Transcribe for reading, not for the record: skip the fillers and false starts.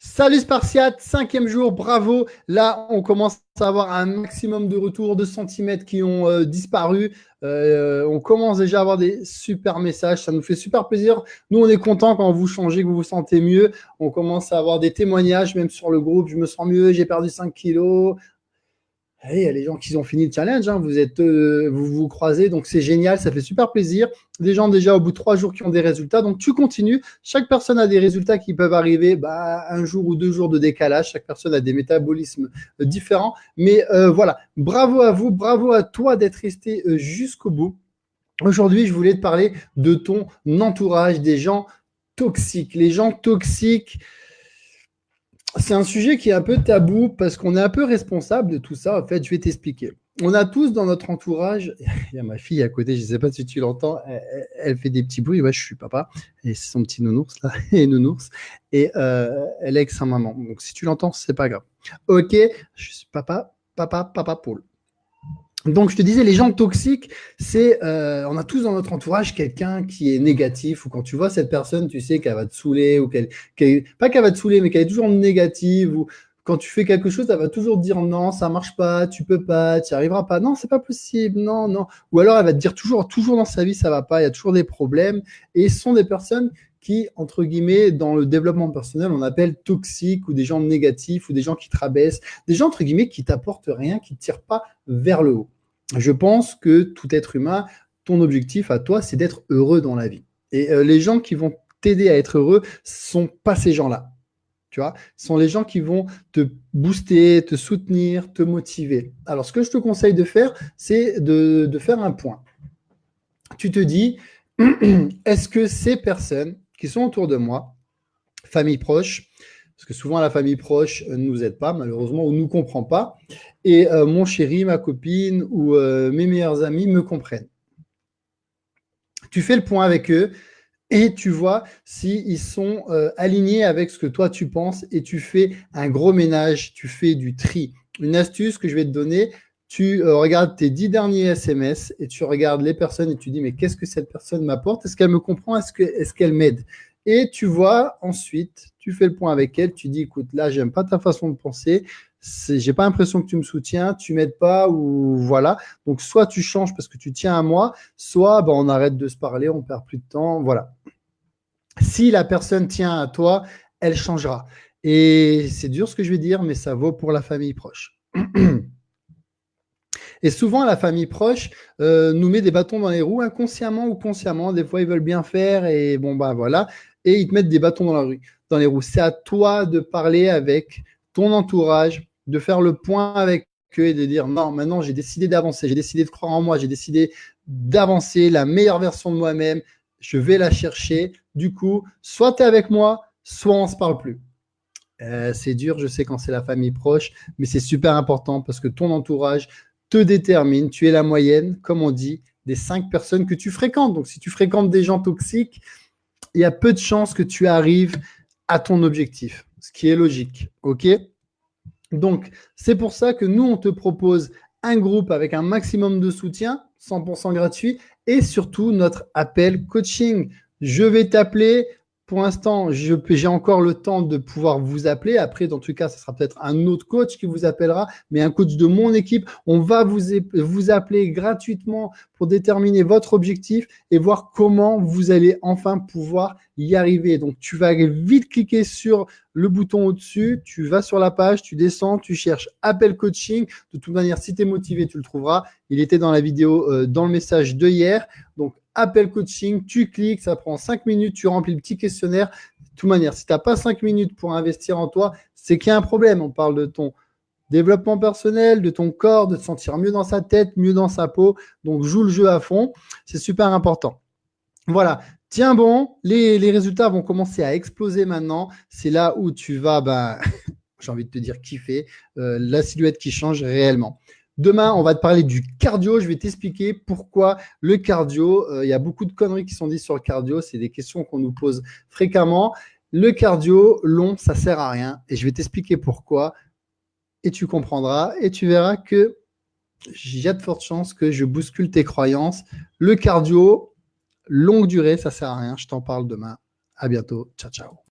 Salut Spartiate, cinquième jour, bravo. Là, on commence à avoir un maximum de retours de centimètres qui ont disparu. On commence déjà à avoir des super messages. Ça nous fait super plaisir. Nous, on est content quand vous changez, que vous vous sentez mieux. On commence à avoir des témoignages, même sur le groupe. Je me sens mieux, j'ai perdu 5 kilos. Allez, il y a les gens qui ont fini le challenge, hein. Vous vous croisez, donc c'est génial, ça fait super plaisir. Des gens déjà au bout de 3 jours qui ont des résultats, donc tu continues. Chaque personne a des résultats qui peuvent arriver un jour ou 2 jours de décalage. Chaque personne a des métabolismes différents. Mais voilà, bravo à vous, bravo à toi d'être resté jusqu'au bout. Aujourd'hui, je voulais te parler de ton entourage, des gens toxiques. Les gens toxiques, c'est un sujet qui est un peu tabou parce qu'on est un peu responsable de tout ça. En fait, je vais t'expliquer. On a tous dans notre entourage, il y a ma fille à côté, je ne sais pas si tu l'entends, elle fait des petits bruits. Ouais, je suis papa, et c'est son petit nounours là, et nounours, et elle est avec sa maman. Donc si tu l'entends, c'est pas grave. Ok, je suis papa, papa poule. Donc, je te disais, les gens toxiques, on a tous dans notre entourage quelqu'un qui est négatif, ou quand tu vois cette personne, tu sais qu'elle va te saouler, ou pas qu'elle va te saouler, mais qu'elle est toujours négative, ou quand tu fais quelque chose, elle va toujours te dire non, ça marche pas, tu peux pas, tu n'y arriveras pas, non, c'est pas possible, non, non. Ou alors elle va te dire toujours dans sa vie, ça va pas, il y a toujours des problèmes, et ce sont des personnes qui, entre guillemets, dans le développement personnel, on appelle toxiques, ou des gens négatifs, ou des gens qui te rabaissent, des gens, entre guillemets, qui t'apportent rien, qui ne te tirent pas vers le haut. Je pense que tout être humain, ton objectif à toi, c'est d'être heureux dans la vie. Et les gens qui vont t'aider à être heureux sont pas ces gens-là. Tu vois, ce sont les gens qui vont te booster, te soutenir, te motiver. Alors, ce que je te conseille de faire, c'est de faire un point. Tu te dis, est-ce que ces personnes qui sont autour de moi, famille proche, parce que souvent la famille proche ne nous aide pas, malheureusement, ou ne nous comprend pas, et mon chéri, ma copine ou mes meilleurs amis me comprennent. Tu fais le point avec eux et tu vois s'ils sont alignés avec ce que toi tu penses, et tu fais un gros ménage, tu fais du tri. Une astuce que je vais te donner, tu regardes tes 10 derniers SMS et tu regardes les personnes et tu dis mais qu'est-ce que cette personne m'apporte? Est-ce qu'elle me comprend? Est-ce qu'elle m'aide? Et tu vois ensuite, tu fais le point avec elle, tu dis écoute, là j'aime pas ta façon de penser, j'ai pas l'impression que tu me soutiens, tu m'aides pas, ou voilà. Donc soit tu changes parce que tu tiens à moi, soit on arrête de se parler, on perd plus de temps, voilà. Si la personne tient à toi, elle changera. Et c'est dur ce que je vais dire, mais ça vaut pour la famille proche. Et souvent, la famille proche nous met des bâtons dans les roues, inconsciemment ou consciemment. Des fois, ils veulent bien faire et voilà. Et ils te mettent des bâtons dans les roues. C'est à toi de parler avec ton entourage, de faire le point avec eux et de dire non, maintenant, j'ai décidé d'avancer, j'ai décidé de croire en moi, j'ai décidé d'avancer, la meilleure version de moi-même. Je vais la chercher. Du coup, soit tu es avec moi, soit on ne se parle plus. C'est dur, je sais, quand c'est la famille proche, mais c'est super important parce que ton entourage te détermine. Tu es la moyenne, comme on dit, des 5 personnes que tu fréquentes. Donc, si tu fréquentes des gens toxiques, il y a peu de chances que tu arrives à ton objectif, ce qui est logique. OK? Donc, c'est pour ça que nous, on te propose un groupe avec un maximum de soutien, 100% gratuit, et surtout notre appel coaching. Je vais t'appeler. Pour l'instant, j'ai encore le temps de pouvoir vous appeler. Après, dans tout cas, ce sera peut-être un autre coach qui vous appellera, mais un coach de mon équipe. On va vous appeler gratuitement pour déterminer votre objectif et voir comment vous allez enfin pouvoir y arriver. Donc, tu vas vite cliquer sur le bouton au-dessus, tu vas sur la page, tu descends, tu cherches appel coaching. De toute manière, si tu es motivé, tu le trouveras. Il était dans la vidéo, dans le message de hier. Donc, appel coaching, tu cliques, ça prend 5 minutes, tu remplis le petit questionnaire. De toute manière, si tu n'as pas 5 minutes pour investir en toi, c'est qu'il y a un problème. On parle de ton développement personnel, de ton corps, de te sentir mieux dans sa tête, mieux dans sa peau. Donc, joue le jeu à fond. C'est super important. Voilà. Tiens bon, les résultats vont commencer à exploser maintenant. C'est là où tu vas, j'ai envie de te dire, kiffer la silhouette qui change réellement. Demain, on va te parler du cardio. Je vais t'expliquer pourquoi le cardio. Il y a beaucoup de conneries qui sont dites sur le cardio. C'est des questions qu'on nous pose fréquemment. Le cardio long, ça sert à rien. Et je vais t'expliquer pourquoi. Et tu comprendras. Et tu verras que il y a de fortes chances que je bouscule tes croyances. Le cardio, longue durée, ça sert à rien. Je t'en parle demain. À bientôt. Ciao, ciao.